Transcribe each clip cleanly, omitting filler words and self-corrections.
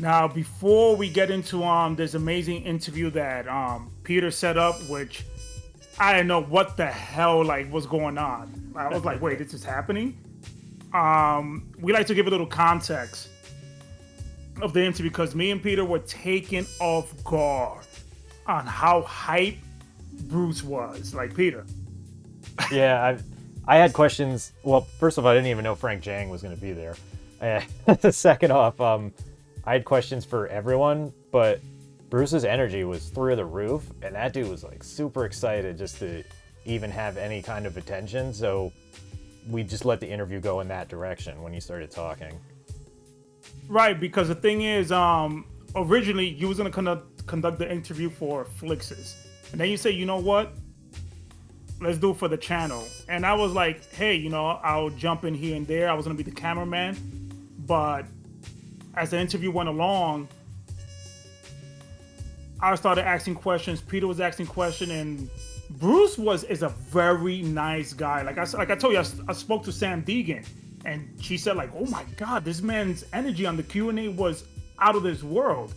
Now, before we get into this amazing interview that Peter set up, which I didn't know what the hell was going on. I was like, wait, this is happening? We like to give a little context of the interview because me and Peter were taken off guard on how hype Bruce was. Like, Peter. Yeah, I had questions. Well, first of all, I didn't even know Frank Djeng was going to be there. Second off, I had questions for everyone, but Bruce's energy was through the roof, and that dude was like super excited just to even have any kind of attention. So we just let the interview go in that direction when he started talking. Right, because the thing is, originally you was gonna conduct the interview for Flixes, and then you say, you know what? Let's do it for the channel. And I was like, hey, I'll jump in here and there. I was gonna be the cameraman, but as the interview went along, I started asking questions. Peter was asking questions, and Bruce is a very nice guy. Like I told you, I spoke to Sam Deegan, and she said like, oh my God, this man's energy on the Q&A was out of this world.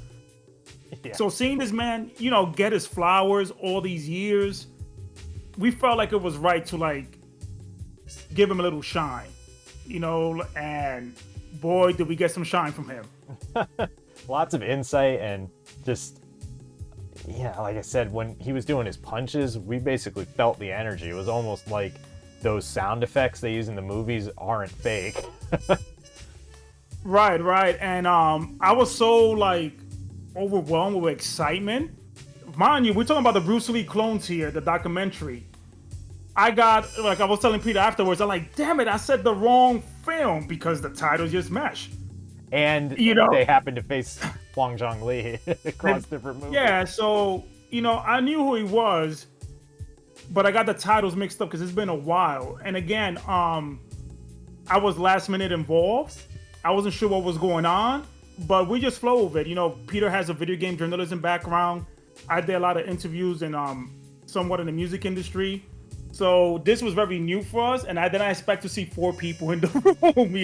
Yeah. So seeing this man, get his flowers all these years, we felt like it was right to give him a little shine, and boy, did we get some shine from him. Lots of insight and just, yeah, like I said, when he was doing his punches, we basically felt the energy. It was almost like those sound effects they use in the movies aren't fake. Right. And I was so overwhelmed with excitement. Mind you, we're talking about the Bruce Lee clones here, the documentary. I was telling Peter afterwards, I'm like, damn it, I said the wrong film because the titles just mesh. And they happened to face Wang Zhongli across different movies. Yeah, so, I knew who he was, but I got the titles mixed up because it's been a while. And again, I was last minute involved. I wasn't sure what was going on, but we just flow with it. Peter has a video game journalism background. I did a lot of interviews and somewhat in the music industry. So this was very new for us, and I didn't expect to see 4 people in the room,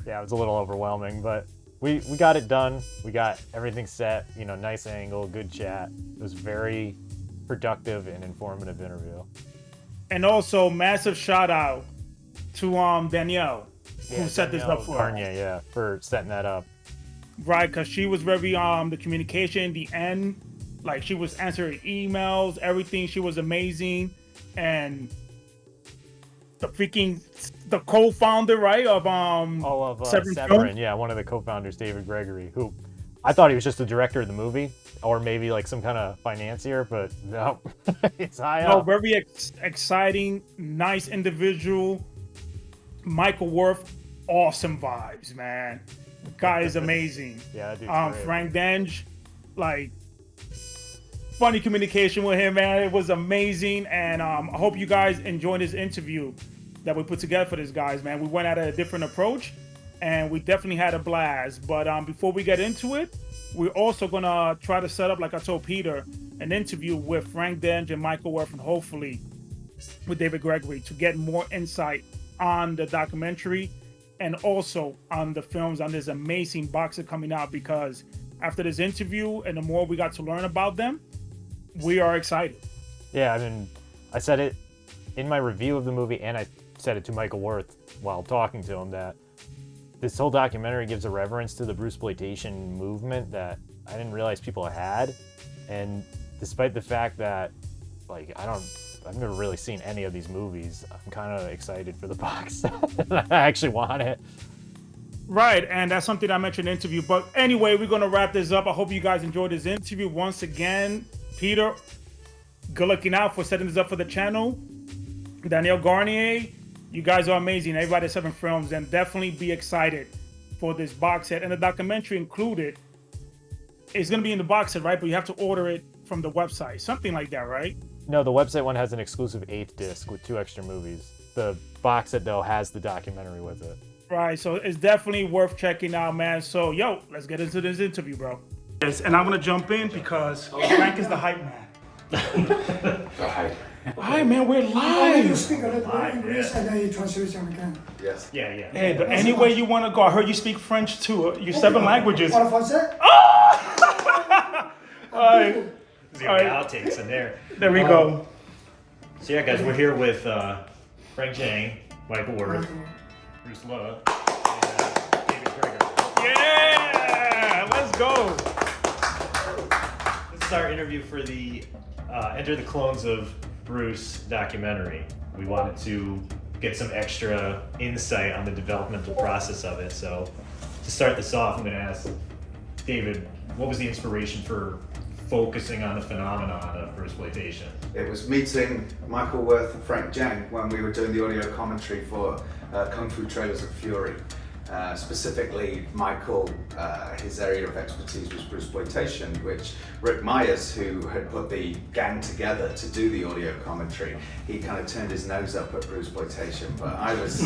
Yeah, it was a little overwhelming, but we got it done. We got everything set, nice angle, good chat. It was very productive and informative interview. And also, massive shout out to Danielle, who set this up for us. For setting that up. Right, because she was very, the communication, the end, she was answering emails, everything. She was amazing. And the co-founder, right, of Severin, yeah, one of the co-founders, David Gregory, who I thought he was just the director of the movie or maybe some kind of financier, but no, it's high up. Very exciting, nice individual. Michael Worth, awesome vibes, man. The guy is amazing. Yeah, that dude's Frank Djeng, funny communication with him, man. It was amazing, and I hope you guys enjoyed this interview that we put together for this, guys, man. We went at a different approach, and we definitely had a blast. But before we get into it, we're also gonna try to set up, like I told Peter, an interview with Frank Djeng and Michael Worth, and hopefully with David Gregory to get more insight on the documentary and also on the films, on this amazing box set coming out. Because after this interview and the more we got to learn about them, we are excited. Yeah, I mean, I said it in my review of the movie, and I said it to Michael Worth while talking to him, that this whole documentary gives a reverence to the BRUCEPLOITATION movement that I didn't realize people had. And despite the fact that, I've never really seen any of these movies, I'm kind of excited for the box. I actually want it. Right, and that's something I mentioned in the interview. But anyway, we're going to wrap this up. I hope you guys enjoyed this interview. Once again, Peter, good looking out for setting this up for the channel. Danielle Garnier, you guys are amazing. Everybody at 7 Films, and definitely be excited for this box set. And the documentary included, it's going to be in the box set, right? But you have to order it from the website. Something like that, right? No, the website one has an exclusive 8th disc with 2 extra movies. The box set, though, has the documentary with it. Right, so it's definitely worth checking out, man. So, let's get into this interview, bro. Yes, and I'm going to jump in because Frank is the hype man. The hype. Hi, man, we're live. You speak a little English and then you translate again. Yes. Yeah. Hey, but any way you want to go. I heard you speak French too. Your 7 languages. Parle français? Oh! Alright. These are All the right. outtakes in there. There we go. So yeah, guys, we're here with Frank Djeng, Michael Worth, Bruce Lowe, and David Gregory. Yeah! Let's go. This is our interview for the Enter the Clones of Bruce documentary. We wanted to get some extra insight on the developmental process of it. So to start this off, I'm going to ask David, what was the inspiration for focusing on the phenomenon of BRUCEPLOITATION? It was meeting Michael Worth and Frank Djeng when we were doing the audio commentary for Kung Fu Trailers of Fury. Specifically, Michael, his area of expertise was BRUCEPLOITATION, which Rick Myers, who had put the gang together to do the audio commentary, he kind of turned his nose up at BRUCEPLOITATION, but I was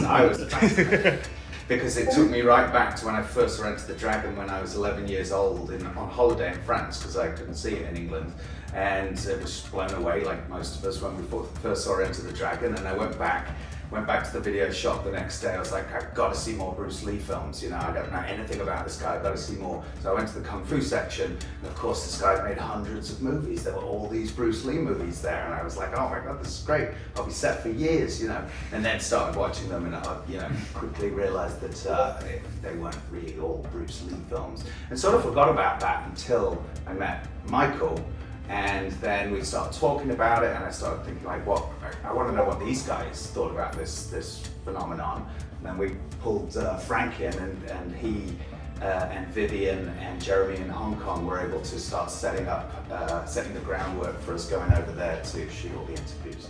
fascinated. Because it took me right back to when I first saw Enter the Dragon when I was 11 years old on holiday in France, because I couldn't see it in England, and it was blown away like most of us when we first saw Enter the Dragon. And I went back to the video shop the next day. I was like, I've got to see more Bruce Lee films, you know, I don't know anything about this guy, I've got to see more. So I went to the Kung Fu section, and of course this guy made hundreds of movies. There were all these Bruce Lee movies there, and I was like, oh my God, this is great. I'll be set for years, you know. And then started watching them, and I, you know, quickly realized that they weren't really all Bruce Lee films. And sort of forgot about that until I met Michael. And then we started talking about it, and I started thinking, like, what? I want to know what these guys thought about this phenomenon. And then we pulled Frank in, and he and Vivian and Jeremy in Hong Kong were able to start setting the groundwork for us going over there to shoot all the interviews.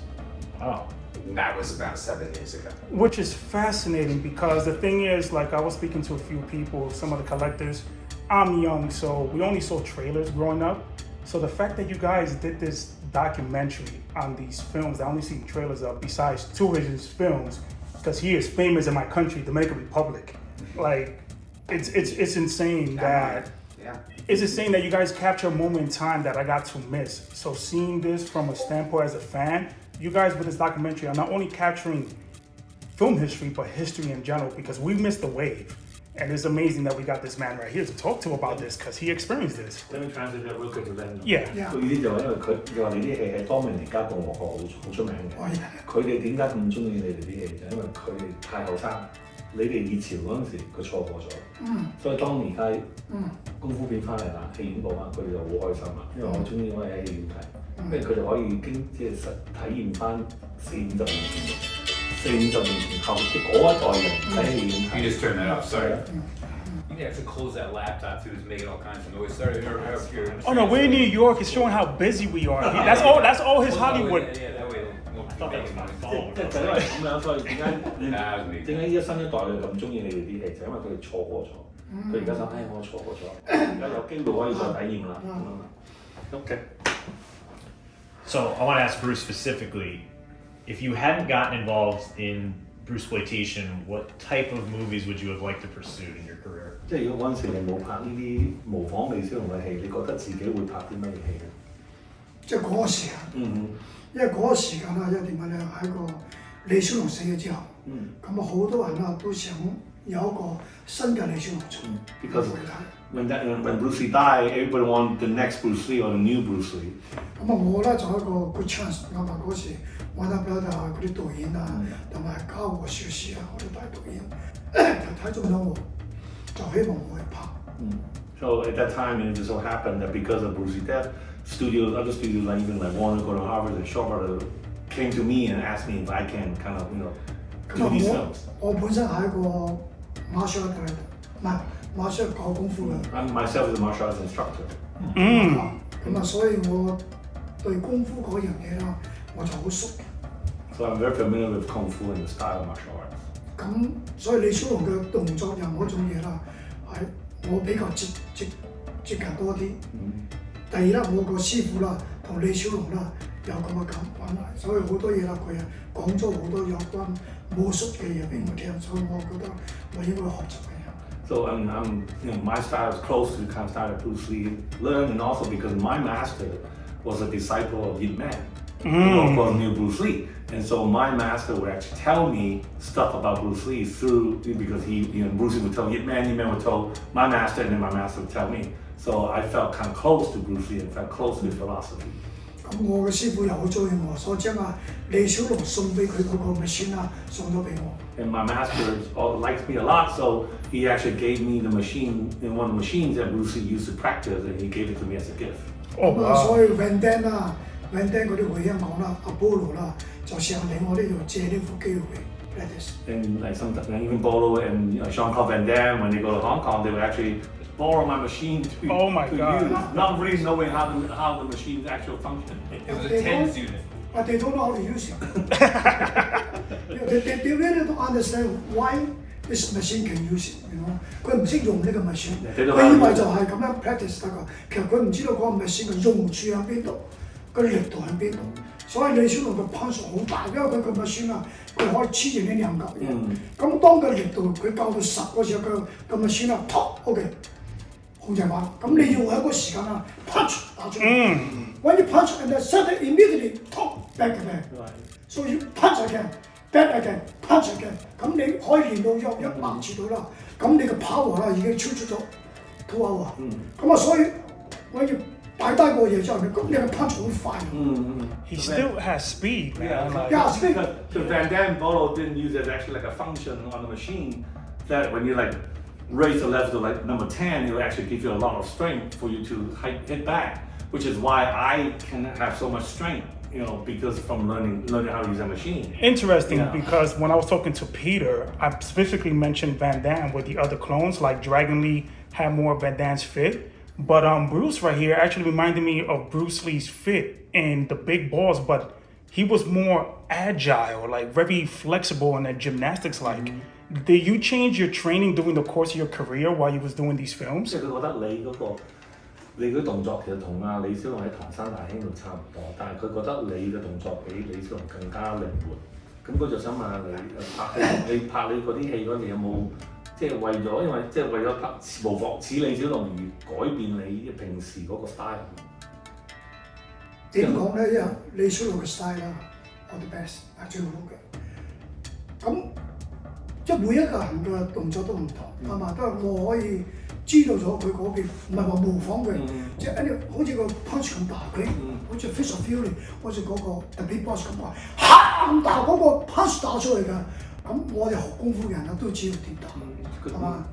Wow. And that was about 7 years ago. Which is fascinating because the thing is, like, I was speaking to a few people, some of the collectors. I'm young, so we only saw trailers growing up. So the fact that you guys did this documentary on these films, I only seen trailers of, besides two of his films, because he is famous in my country, Dominican Republic. Like, it's insane that it's insane that you guys capture a moment in time that I got to miss. So seeing this from a standpoint as a fan, you guys with this documentary are not only capturing film history, but history in general, because we missed the wave. And it's amazing that we got this man right here to talk to about this because he experienced this. Let me translate that real quick to them. Yeah. 佢呢啲就係因為佢話你啲戲係多明尼加共和國好出名嘅。佢哋點解咁中意你哋啲戲？就因為佢哋太後生，你哋熱潮嗰陣時佢錯過咗。所以當而家功夫片翻嚟啦，戲院播翻，佢哋就好開心啦，因為我中意我喺戲院睇，跟住佢就可以即係實體驗翻40-50年前後即嗰一代人喺戲院睇。You just turn that off, sorry. You have to close that laptop too. It's making all kinds of noise. Sorry to interrupt you. Oh no, we're in New York. It's showing how busy we are. That's all his Hollywood. Yeah, that way it won't I thought that was my phone. 即係因為咁樣，所以點解依家新一代你咁中意你哋啲戲，就因為佢哋錯過咗。佢而家想，我錯過咗，而家有機會可以再體驗啦。Okay. So I want to ask Bruce specifically, if you hadn't gotten involved in BRUCEPLOITATION, what type of movies would you have liked to pursue in your career? 即係如果嗰陣時你冇拍呢啲模仿李小龍嘅戲，你覺得自己會拍啲乜嘢戲咧？即係嗰個時間，因為嗰個時間啦，因為點解咧？喺個李小龍死咗之後，咁啊好多人啊都想有一個新嘅李小龍出嚟。Because when Bruce Lee died, everybody wanted the next Bruce Lee or the new Bruce Lee. 咁啊我咧就一個 good chance，啱啊嗰時玩得比較大嗰啲導演啊，同埋嘉禾邵氏啊嗰啲大導演就睇中咗我，就希望我去拍。So at that time, it just so happened that because of Bruce Lee's death, other studios, like even like Warner, Gordon Harvard, and Shaw Brothers, came to me and asked me if I can kind of, do these films. 我本身係一個martial art 唔係martial art教功夫嘅。I'm myself is a martial arts instructor. 咁啊，所以我對功夫嗰樣嘢啦，我就好熟。So I'm very familiar with Kung Fu and the style of martial arts. 咁所以李小龍嘅動作任何一種嘢啦，係我比較接近多啲。第二啦，我個師傅啦同李小龍啦有咁嘅關係，所以好多嘢啦佢啊講咗好多有關武術嘅嘢俾我聽，所以我覺得我應該學習嘅。So my style is close to the kind of style that Bruce Lee learned, and also because my master was a disciple of Yip Man, of course knew Bruce Lee, and so my master would actually tell me stuff about Bruce Lee because Bruce Lee would tell Yip Man would tell my master, and then my master would tell me. So I felt kind of close to Bruce Lee and felt close to his philosophy. 咁我嘅師傅又好中意我，所以將李小龍送俾佢嗰個 machine 送咗俾我。And my master likes me a lot, so he actually gave me the machine, in one of the machines that Bruce Lee used to practice, and he gave it to me as a gift. 所以 Van Damme 嗰啲回香港啦，阿波羅啦，就成日嚟我呢度借呢副機會 practice。And like sometimes, even Bolo and Jean-Claude Van Damme, when they go to Hong Kong, they would actually borrow my machine to use, not really knowing how the machine's actual function. It was a TENS unit. But they don't know how to use it. they really don't understand why this machine can use it. 佢唔識用呢個 machine， 佢以為就係咁樣 practice 得㗎。其實佢唔知道嗰個 machine 嘅用處喺邊度，個力度喺邊度。所以李小龍嘅 punch 好大，因為佢個 machine 佢可以黐住呢兩嚿嘢。咁當個力度佢夠到10嗰時候，佢個 machine OK 控制翻。咁你要喺個時間punch 打出嚟。When you punch and then suddenly immediately back again. So you punch again, back again, punch again. 咁你可以練到有100次到啦。咁你嘅 power 已經超出咗2 hour。咁所以我要擺低個嘢之後，咁你嘅 punch 好快。He still has speed, man. Yeah, speed. Because Van Damme Bolo didn't use it as actually like a function on the machine that when you like raise the level to like number 10, it will actually give you a lot of strength for you to hit back. Which is why I can have so much strength, because from learning how to use a machine. Interesting, because when I was talking to Peter, I specifically mentioned Van Damme with the other clones, like Dragon Lee had more of Van Damme's fit, but Bruce right here actually reminded me of Bruce Lee's fit in the big balls, but he was more agile, like very flexible in the gymnastics like. Did you change your training during the course of your career while you was doing these films? 即係佢覺得你嗰動作其實同李小龍喺唐山大兄度差唔多，但係佢覺得你嘅動作比李小龍更加靈活。咁佢就想問下你拍你嗰啲戲嗰陣有冇即係為咗模仿似李小龍而改變你平時嗰個 style？ 點講咧？因為李小龍嘅 style 我the best 係最好嘅。咁即係每一個人嘅動作都唔同，係嘛？都係我可以。知道咗佢嗰邊，唔係話模仿佢，即係好似個 punch 咁大，佢好似 Fish of Fury， 好似嗰個 The Big Boss 咁話，咁大嗰個 punch 打出嚟㗎，咁我哋學功夫人都知道點打，係嘛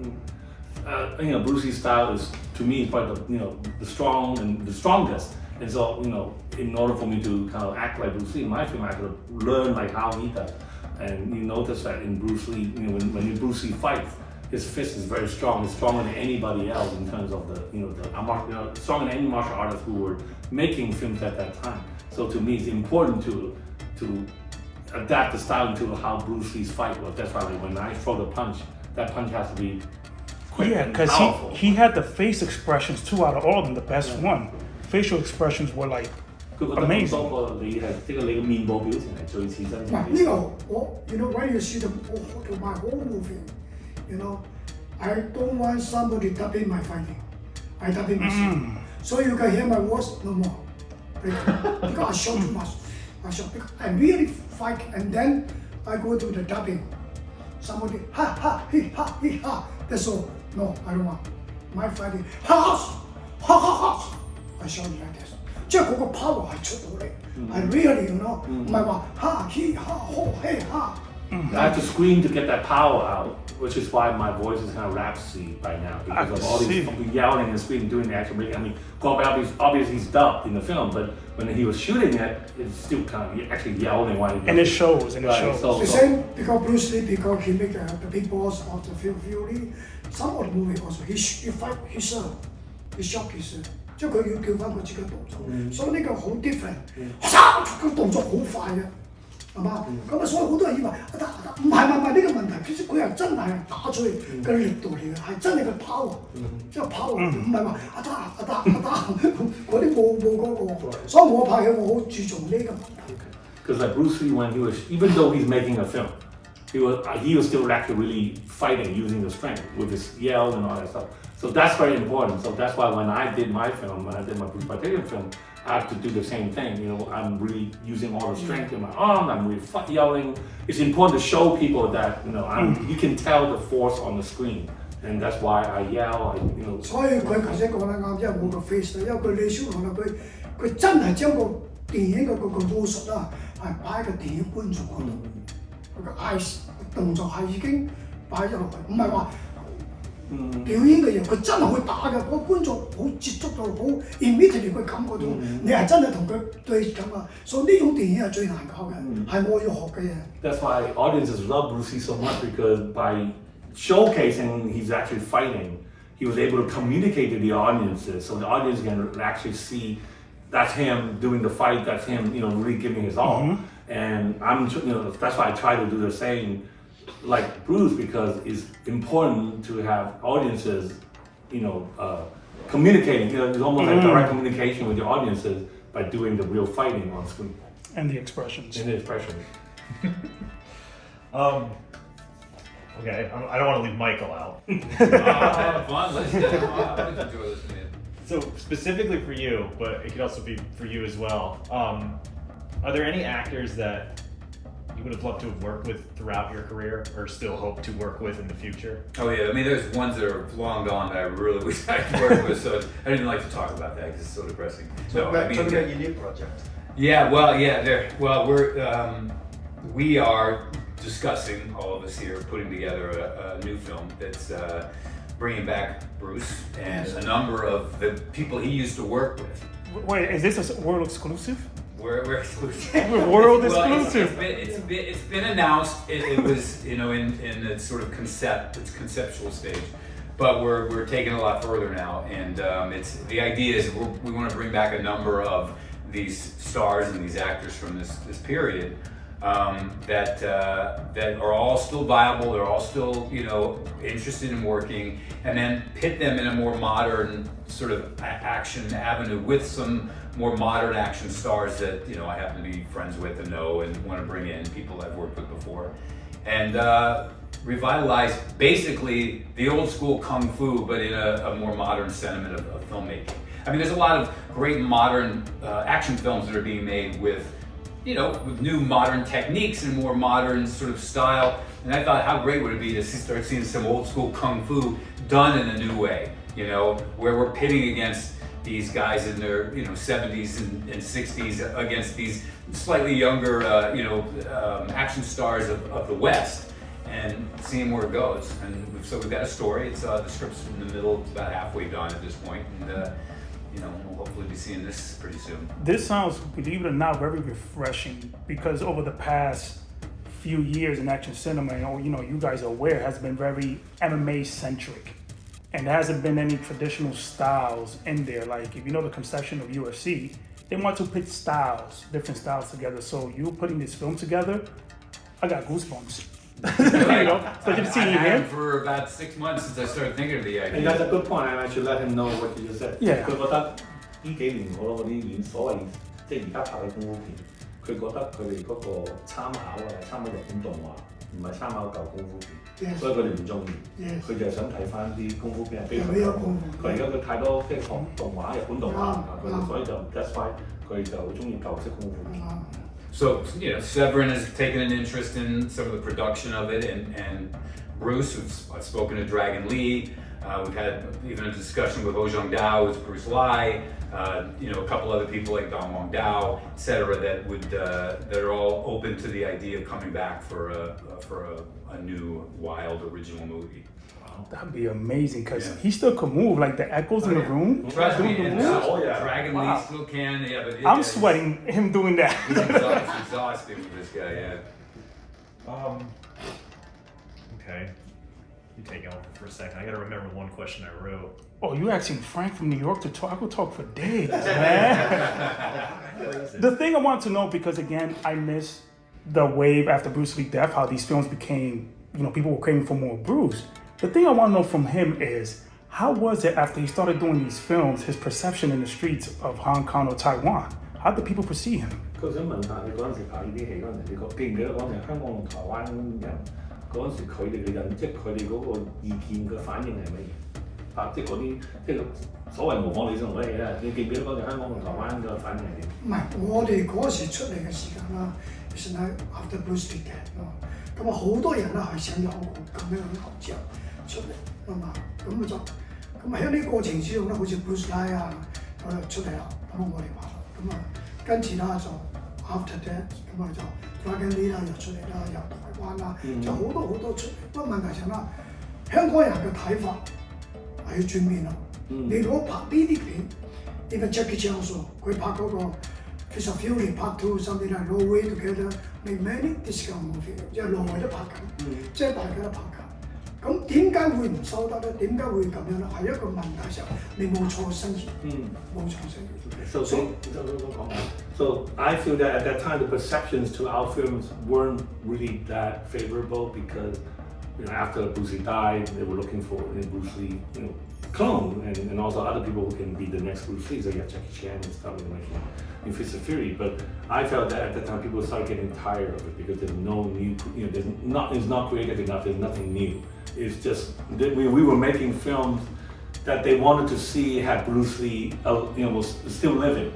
？Bruce Lee's style is to me probably the strong and the strongest, and so in order for me to kind of act like Bruce Lee in my film, I had to learn like how he does, and you notice that in Bruce Lee, when Bruce Lee fights. His fist is very strong. It's stronger than anybody else in terms of stronger than any martial artists who were making films at that time. So to me, it's important to adapt the style to how Bruce Lee's fight was. That's why when I throw the punch, that punch has to be quick and powerful. Because he had the face expressions too out of all of them, the best one. Facial expressions were like amazing. 你係即係你嘅面部表情係最似真正。呢個我when you see my whole movie. I don't want somebody tapping my fighting. I tapping myself. So you can hear my voice no more. Because I shout too much. Because I really fight and then I go to the tapping. Somebody ha, he, ha. That's all. No, I don't want. My fighting ha. I shout like this. 即係嗰個 power 係出到嚟，係 really 唔係話哈 he 哈 ho hey 哈。I have to scream to get that power out, which is why my voice is kind of raspy by now because of all these yelling and screaming doing the action. I mean, obviously he's dubbed in the film, but when he was shooting it, it's still kind of actually yelling while he. And it shows. And it shows. The same because Bruce Lee, because he made the big boss of the film Fury. Some of the movie also he fight himself, he shot himself. 即係佢要叫翻佢自己動作，所以呢個好 different。個動作好快嘅。係嘛？咁所以好多人以為唔係呢個問題，其實佢係真係打出去嘅力度嚟嘅，係真係嘅 power， 即係 power， 唔係話打嗰啲冇嗰個，所以我拍戲我好注重呢個問題。Because like Bruce Lee, when he was, even though he's making a film, he was still actually really fighting using the strength with his yell and all that stuff. So that's very important. So that's why when I did my film, when I did my BRUCEPLOITATION film, I have to do the same thing. I'm really using all the strength in my arm. I'm really yelling. It's important to show people that you can tell the force on the screen, and that's why I yell. You know. 所以佢頭先講得啱，因為我個 face 因為佢李小龍佢真係將個電影嘅個武術係擺喺個電影觀眾嗰度，佢個 eyes 動作係已經擺咗落去，唔係話表演嘅嘢，佢真係會打嘅，個觀眾好接觸到，好 immediately 佢感覺到你係真係同佢對咁啊，所以呢種電影係最難搞嘅，係我要學嘅嘢。That's why audiences love Bruce Lee so much because by showcasing he's actually fighting, he was able to communicate to the audiences, so the audience can actually see that's him doing the fight, that's him, really giving his all. And that's why I try to do the same, like Bruce, because it's important to have audiences, communicating. It's almost like direct communication with the audiences by doing the real fighting on screen. And the expressions. And the expressions. Okay, I don't want to leave Michael out. Fun, let's enjoy this, man. So specifically for you, but it could also be for you as well. Are there any actors that you would have loved to have worked with throughout your career, or still hope to work with in the future? Oh yeah, I mean there's ones that are long gone that I really wish I could work with, so I didn't like to talk about that because it's so depressing. Talk about your new project. Yeah, we are discussing, all of us here, putting together a new film that's bringing back Bruce and a number of the people he used to work with. Wait, is this a world exclusive? We're exclusive. We're world Well, exclusive. it's been announced. It was in the sort of conceptual stage, but we're taking it a lot further now. And the idea is we want to bring back a number of these stars and these actors from this period that are all still viable. They're all still interested in working, and then pit them in a more modern sort of action avenue with some more modern action stars that I happen to be friends with and know and want to bring in, people I've worked with before, and revitalize basically the old school kung fu, but in a more modern sentiment of filmmaking. I mean, there's a lot of great modern action films that are being made with with new modern techniques and more modern sort of style. And I thought, how great would it be to start seeing some old school kung fu done in a new way, where we're pitting against these guys in their 70s and 60s against these slightly younger action stars of the West, and seeing where it goes. And so we've got a story. It's the script's in the middle. It's about halfway done at this point, and we'll hopefully be seeing this pretty soon. This sounds, believe it or not, very refreshing, because over the past few years in action cinema, you guys are aware, has been very MMA centric. And there hasn't been any traditional styles in there. Like, if you know the conception of UFC, they want to put different styles together. So you putting this film together, I got goosebumps. I've had for about 6 months since I started thinking of the idea. And that's a good point, and I should let him know what you just said. Yeah. 佢覺得呢幾年好多嗰啲演所謂即係而家拍嘅功夫片，佢覺得佢哋嗰個參考日本動畫，唔係參考舊功夫片，所以佢哋唔中意。佢就係想睇翻啲功夫片係非常好。佢而家佢太多即係動畫日本動畫，佢所以就 that's why 佢就好中意舊式功夫片。So, Severin has taken an interest in some of the production of it, and Bruce, I've spoken to Dragon Lee. We've had even a discussion with Ho Zhang Dao, with Bruce Lai, a couple other people like Dong Wong Dao, etc. that are all open to the idea of coming back for a new wild original movie. That'd be amazing, because he still could move, like the echoes in the room. Trust me, Dragon Lee still can. Yeah, but I'm sweating him doing that. He's exhausted with this guy. Yeah. Okay. You take over for a second. I gotta remember one question I wrote. Oh, you asking Frank from New York to talk? I could talk for days, man. The thing I want to know, because again, I miss the wave after Bruce Lee's death, how these films became, people were craving for more Bruce. The thing I want to know from him is, how was it after he started doing these films, his perception in the streets of Hong Kong or Taiwan? How did people perceive him? 佢想問下你嗰陣時拍呢啲戲嗰陣時，你記唔記得嗰陣時香港同台灣人嗰陣時佢哋嘅即係佢哋嗰個意見嘅反應係乜嘢？即係嗰啲即係所謂模仿李小龍嗰啲戲咧，你記唔記得嗰陣時香港同台灣嘅反應係點？唔係，我哋嗰時出嚟嘅時間啦，其實係 after Bruce Lee dead 咯，咁啊好多人咧係想有個咁樣嘅偶像。出嚟，咁啊，咁就咁喺呢個過程之中咧，好似 Bruce Lee 啊，咁就出嚟啦，咁我哋話啦，咁啊跟住啦就 after that 咁啊就 Dragon Lee 啦又出嚟啦，又台灣啦，就好多出嚟。不過問題就係啦，香港人嘅睇法係要轉變啦。你如果拍呢啲片，呢個 Jackie Chan 佢拍嗰個 Fist of Fury Part 2 something like No Way Together make many this kind of movie， 即係內外都拍緊，即係大家都拍緊。咁點解會唔收得咧？點解會咁樣咧？係一個問題就你冇錯新意，冇錯新意。So I feel that at that time the perceptions to our films weren't really that favorable because after Bruce Lee died, they were looking for a Bruce Lee clone and also other people who can be the next Bruce Lee. So you have Jackie Chan and stuff making New Fist of Fury. But I felt that at that time people started getting tired of it because there's no new, it's not creative enough. There's nothing new. It's just that we were making films that they wanted to see had Bruce Lee, was still living.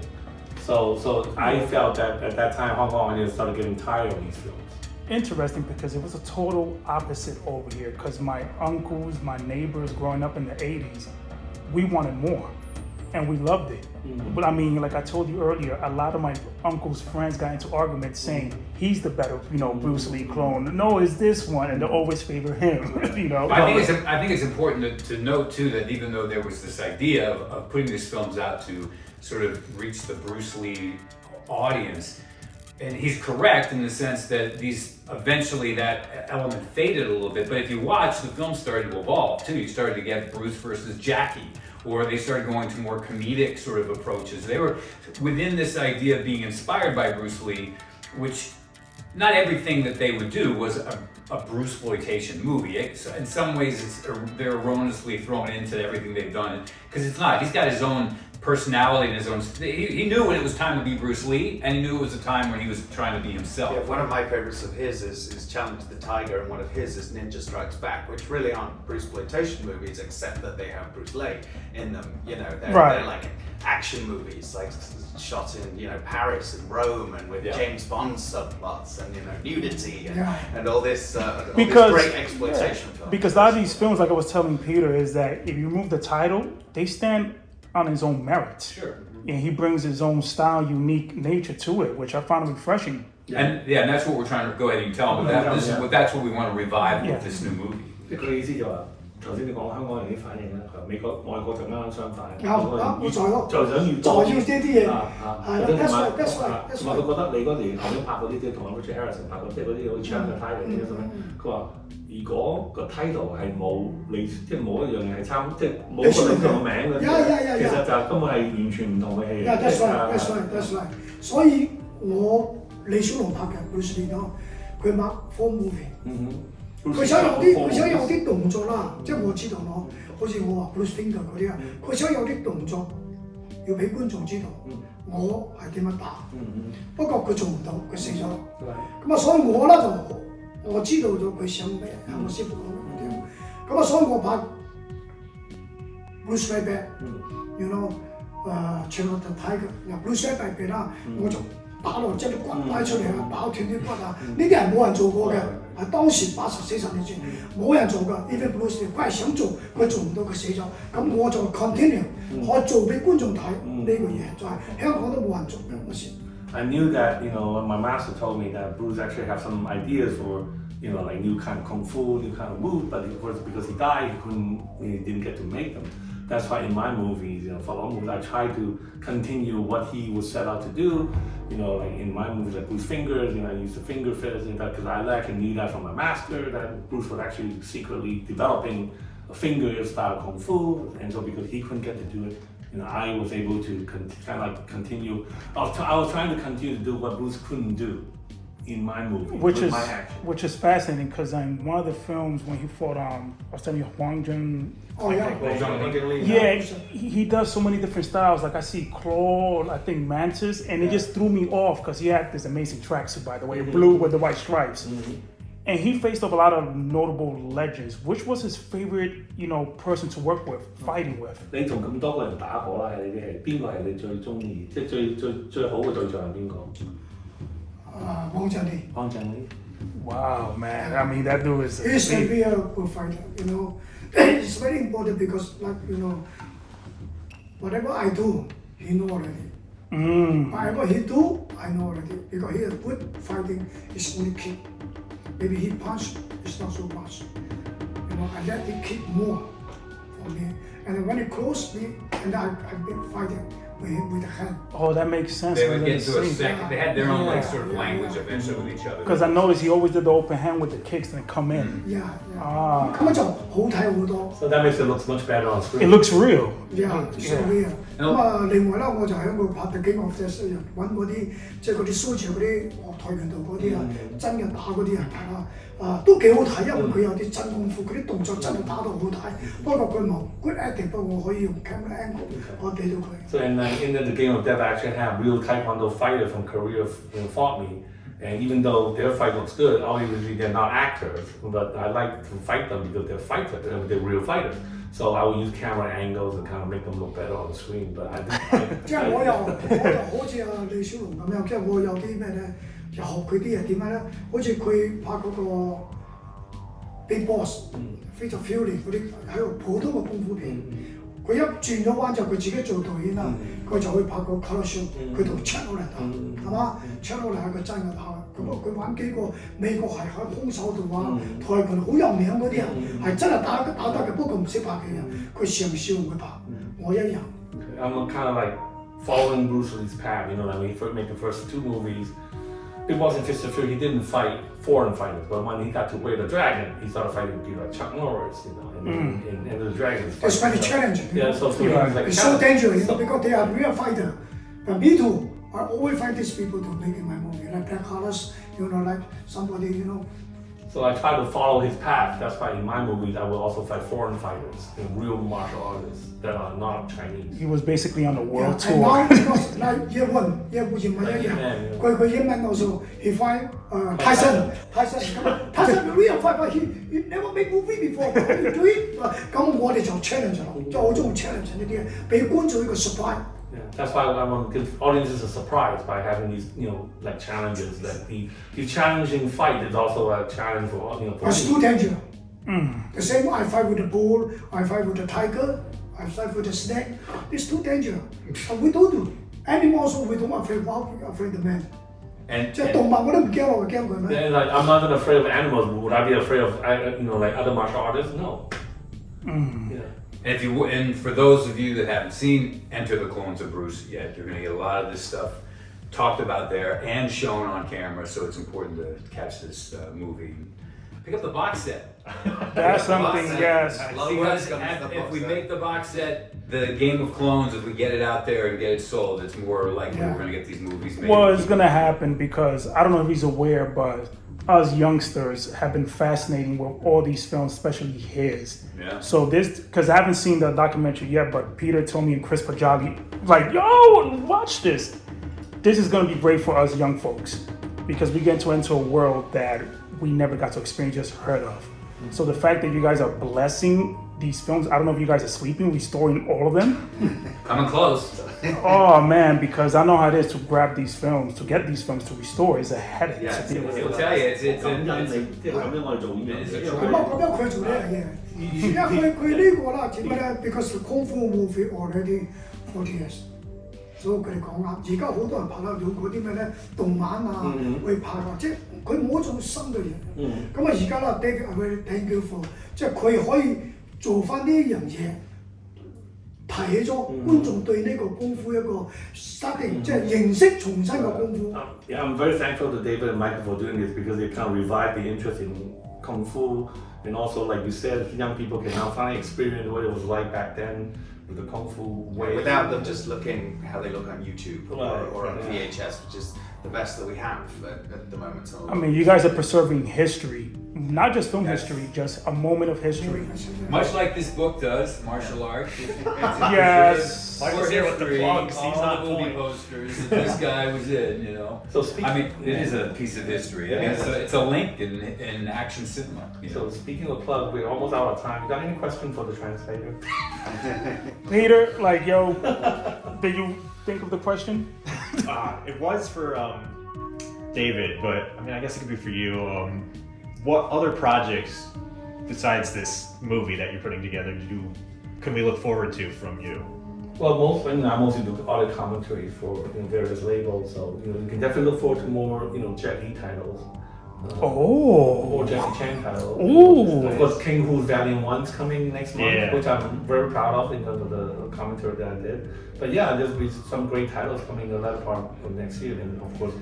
So I felt that at that time Hong Kong audience started getting tired of these films. Interesting because it was a total opposite over here. Because my uncles, my neighbors growing up in the 80s, we wanted more. And we loved it. But I mean, like I told you earlier, a lot of my uncle's friends got into arguments saying he's the better, Bruce Lee clone. No, it's this one, and they always favor him. I think it's important to note too that even though there was this idea of putting these films out to sort of reach the Bruce Lee audience, and he's correct in the sense that eventually that element faded a little bit. But if you watch, the film started to evolve too. You started to get Bruce versus Jackie, or they started going to more comedic sort of approaches. They were within this idea of being inspired by Bruce Lee, which not everything that they would do was a BRUCEPLOITATIon movie. In some ways, they're erroneously thrown into everything they've done because it's not. He's got his own personality and his own. He knew when it was time to be Bruce Lee, and he knew it was a time when he was trying to be himself. Yeah, one of my favorites of his is Challenge the Tiger, and one of his is Ninja Strikes Back, which really aren't BRUCEPLOITATIon movies, except that they have Bruce Lee in them. They're like action movies, like shot in Paris and Rome, and with James Bond subplots and nudity and all this great exploitation films. Because a lot of these films, like I was telling Peter, is that if you remove the title, they stand on his own merits. Sure. And he brings his own style, unique nature to it, which I found refreshing. And that's what we're trying to go ahead and tell them. That's what we want to revive with this new movie. 佢意思就話，頭先你講香港人啲反應啦，美國外國就啱啱相反，冇錯咯，就想越多呢啲嘢，係啦，同埋佢覺得你嗰年後邊拍嗰啲同阿 Richard Harrison 拍嗰啲好似 Challenge the Tiger 嗰啲咁樣，佢話如果個 title 係冇你即係冇一樣嘢係冇個領導個名嘅，其實就根本係完全唔同嘅戲。That's right。所以李小龍拍嘅 Bruce Lee 佢拍 4 movie。佢想有啲動作啦，即係我知道咯，好似我話 Bruce Finger 嗰啲啊，佢想有啲動作要俾觀眾知道我係點樣打。不過佢做唔到，佢死咗。咁啊，所以我咧就我知道咗佢想咩，我師傅講嗰啲。咁啊，所以我拍 Bruce Lee back，Challenge the Tiger，Bruce Lee back 啦，我就打落即係啲骨拉出嚟啊，爆斷啲骨啊，呢啲係冇人做過嘅。係當時80、40年前冇人做㗎 ，even Bruce Lee 佢係想做，佢做唔到，佢死咗。咁我就 continue，我做俾觀眾睇呢個嘢，就係香港都冇人做嘅嗰時。I knew that my master told me that Bruce actually had some ideas for like new kind of kung fu, new kind of move, but of course because he died, he didn't get to make them. That's why in my movies, for long movies, I try to continue what he was set out to do. Like in my movies, like Bruce Fingers, I use the finger fist because I need that from my master. That Bruce was actually secretly developing a finger style kung fu, and so because he couldn't get to do it, I was able to kind of like continue. I was trying to continue to do what Bruce couldn't do in my movie, which is fascinating because in one of the films when he fought I was telling you Frank Djeng. He does so many different styles. Like I see claw, I think mantis, and it just threw me off because he had this amazing tracksuit, by the way, blue with the white stripes. And he faced up a lot of notable legends. Which was his favorite, person to work with, fighting with? 你同咁多個人打過啦，喺呢啲戲，邊個係你最中意？即係最好嘅對象係邊個？汪振利。Wow, man! I mean, that dude is. He's a real good fighter. It's very important because, like, whatever I do, he know already. Whatever he do, I know already. Because he is good fighting, it's only kick. Maybe he punch, it's not so much. I let him kick more for me. And when he close me, and I've been fighting with him with the hand. Oh, that makes sense. They would get into a second. They had their own like sort of language eventually with each other. Because I noticed he always did the open hand with the kicks and come in. Yeah. 咁樣就好睇好多。 So that makes it look much better on screen. It looks real. Yeah, so real. 咁另外啦，我就喺度拍《The King of the Hill》揾嗰啲即係嗰啲蘇潮嗰啲跆拳道嗰啲真人打嗰啲人拍啦，都幾好睇，因為佢有啲真功夫，佢啲動作真係打到好睇。不過佢冇 good acting，不過我可以用 camera angle 可以俾到佢。So in the Game of Death, I actually have real Taekwondo fighter from Korea fought me. And even though their fight looks good, obviously they're not actors, but I like to fight them because they're fighters, they're real fighters. So I will use camera angles and kind of make them look better on the screen. But I didn't. 即係我就好似李小龍咁樣，即係我有啲咩咧，就學佢啲嘢點樣咧？好似佢拍嗰個 Big Boss、Face of Fury 嗰啲喺度普通嘅功夫片。佢一轉咗彎就佢自己做導演啦，佢就會拍個 color show，佢同 Chuck Norris 打，係嘛 ？Chuck Norris 係個真嘅打，咁佢玩幾個美國係喺空手道啊、跆拳好有名嗰啲人，係真係打得嘅，不過唔識拍嘅人，佢上笑唔會拍，我一樣。I'm kind of like following Bruce Lee's path, like when he first made the first two movies. It wasn't just a fear, he didn't fight foreign fighters, but when he got to Way of the Dragon, he started fighting people like Chuck Norris, and the Dragon. It's very challenging. Yeah, so for me, it's so dangerous, because they are real fighter. But me too, I always find these people to make in my movie, like Black Collars, like somebody, So I try to follow his path. That's why in my movies I will also fight foreign fighters and real martial artists that are not Chinese. He was basically on the world tour. And now because like year one一樣，佢英文also he fight Tyson real fight, but he never make movie before. How you do it? 咁我哋就 challenge 咯，就好中意 challenge 呢啲嘢，俾觀眾一個 surprise。Yeah, that's why I want to give audiences a surprise by having these, like challenges. That the challenging fight is also a challenge for It's too dangerous. The same I fight with the bull, I fight with the tiger, I fight with the snake. It's too dangerous. And we don't do. Animals we don't afraid the man. And 即係動物我都唔驚我驚佢咩？ Yeah, like I'm not even afraid of animals. Would I be afraid of like other martial artists? No. Yeah. And for those of you that haven't seen Enter the Clones of Bruce yet, you're going to get a lot of this stuff talked about there and shown on camera. So it's important to catch this movie. Pick up the box set. That's something, yes. Because if we make the box set, the Game of Clones, if we get it out there and get it sold, it's more likely we're going to get these movies made. Well, it's going to happen because I don't know if he's aware, but us youngsters have been fascinating with all these films, especially his. Yeah. So this, because I haven't seen the documentary yet, but Peter told me and Chris Pajagi, like, yo, watch this. This is going to be great for us young folks because we get to enter a world that we never got to experience, just heard of. So the fact that you guys are blessing these films, I don't know if you guys are sleeping, restoring all of them. Coming close. Oh man, because I know how it is to grab these films, to get these films to restore is a headache. Yeah, he'll tell you, it's a 咁佢做呢樣嘢，因為佢呢個啦，點解咧 ？Because the Kung Fu movie already 40 years，所以佢哋講啱。而家好多人拍啦，用嗰啲咩咧動漫啊去拍啊，即係佢冇一種新嘅嘢。咁啊而家啦 ，David Gregory thank you for， 即係佢可以做翻呢樣嘢。 提起咗觀眾對呢個功夫一個 starting， 即係認識重新嘅功夫。Yeah, I'm very thankful to David and Michael for doing this because they kind of revived the interest in Kung Fu, and also, like you said, young people can now finally experience what it was like back then with the Kung Fu way. Without them just looking how they look on YouTube or on VHS, which is the best that we have at the moment. I mean, you guys are preserving history, not just film history, just a moment of history. Much like this book does, martial arts. Yes. Michael's here with the plugs. He's all not the movie point. posters that this guy was in, So I mean, it is a piece of history. I mean, it's a link in action cinema. So speaking of plug, we're almost out of time. You got any question for the translator? Peter, like, yo, did you think of the question? It was for David, but I mean, I guess it could be for you. What other projects besides this movie that you're putting together, can we look forward to from you? Well, I mostly do other commentary for various labels, so you can definitely look forward to more Jet Li titles. More Jackie Chan titles. Ooh. Of course, King Hu's Valiant 1's coming next month, Yeah. which I'm very proud of in terms of the commentary that I did. But yeah, there'll be some great titles coming in the latter part of next year, and of course,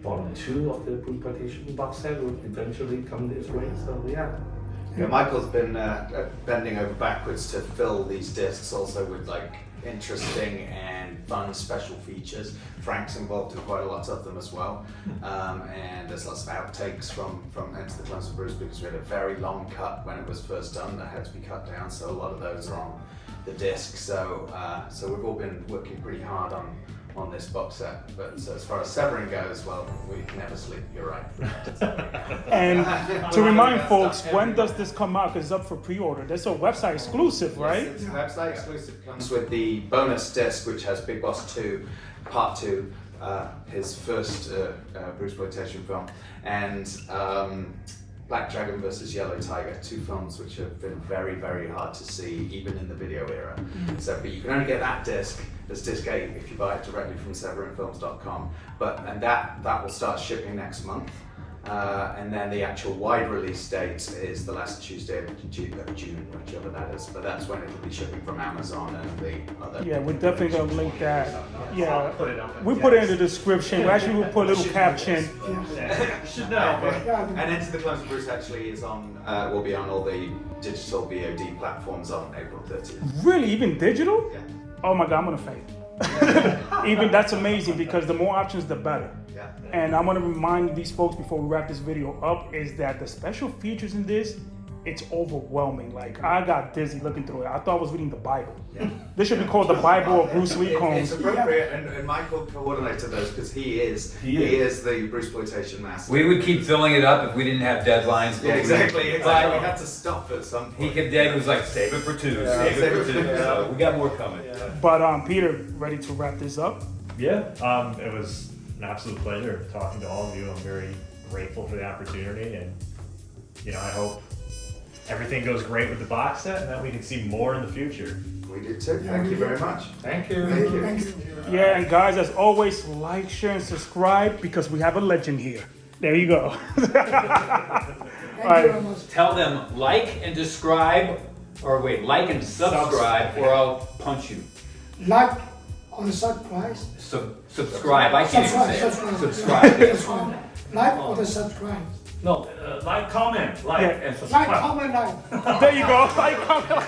Volume 2 of the BRUCEPLOITATION box set will eventually come this way. So yeah. Yeah, Michael's been bending over backwards to fill these discs also with like interesting and fun special features. Frank's involved in quite a lot of them as well, and there's lots of outtakes from Enter the Clones of Bruce, because we had a very long cut when it was first done that had to be cut down, so a lot of those are on the disc. So we've all been working pretty hard on this box set. But as far as Severin goes, well, we can never sleep. You're right. And to remind folks, when does this come out? Because it's up for pre-order. That's a website exclusive, right? Yes, it's website exclusive. Comes with the bonus disc, which has Big Boss 2, Part 2, his first BRUCEPLOITATION film, and Black Dragon versus Yellow Tiger, 2 films which have been very, very hard to see, even in the video era. So, but you can only get that disc as disc 8 if you buy it directly from severinfilms.com. And that will start shipping next month. And then the actual wide release date is the last Tuesday of June, whichever that is. But that's when it will be shipping from Amazon and the other. Yeah, we're definitely gonna link that. Yeah, I'll put it up. we put it in the description. We actually will put a little caption. Should know. And Enter the Clones of Bruce actually is on, will be on all the digital VOD platforms on April 30th. Really, even digital? Yeah. Oh my God, I'm gonna faint. Even that's amazing, because the more options, the better. Yeah. And I want to remind these folks before we wrap this video up is that the special features in this, it's overwhelming. Like, I got dizzy looking through it. I thought I was reading the Bible. Yeah. This should be called the Bible of Bruce Lee It's clones. appropriate, and Michael coordinated those because he is the BRUCEPLOITATIon master. We would keep filling it up if we didn't have deadlines. Yeah, exactly. We had to stop at some point. Dad was like, save it for 2, save it for 2. So we got more coming. But Peter, ready to wrap this up? Yeah, it was an absolute pleasure talking to all of you. I'm very grateful for the opportunity, and I hope everything goes great with the box set and that we can see more in the future. We did too. Thank you very much. Thank you. Thank you. Yeah, and guys, as always, like, share, and subscribe, because we have a legend here. There you go. Thank you very much. Tell them like and subscribe, or wait, like and subscribe, or I'll punch you. Like on the subscribe. Subscribe. I can't even say it. Subscribe. Subscribe. Like or the subscribe. No, Like, comment, and subscribe. Like, comment, like. There you go. Like, comment.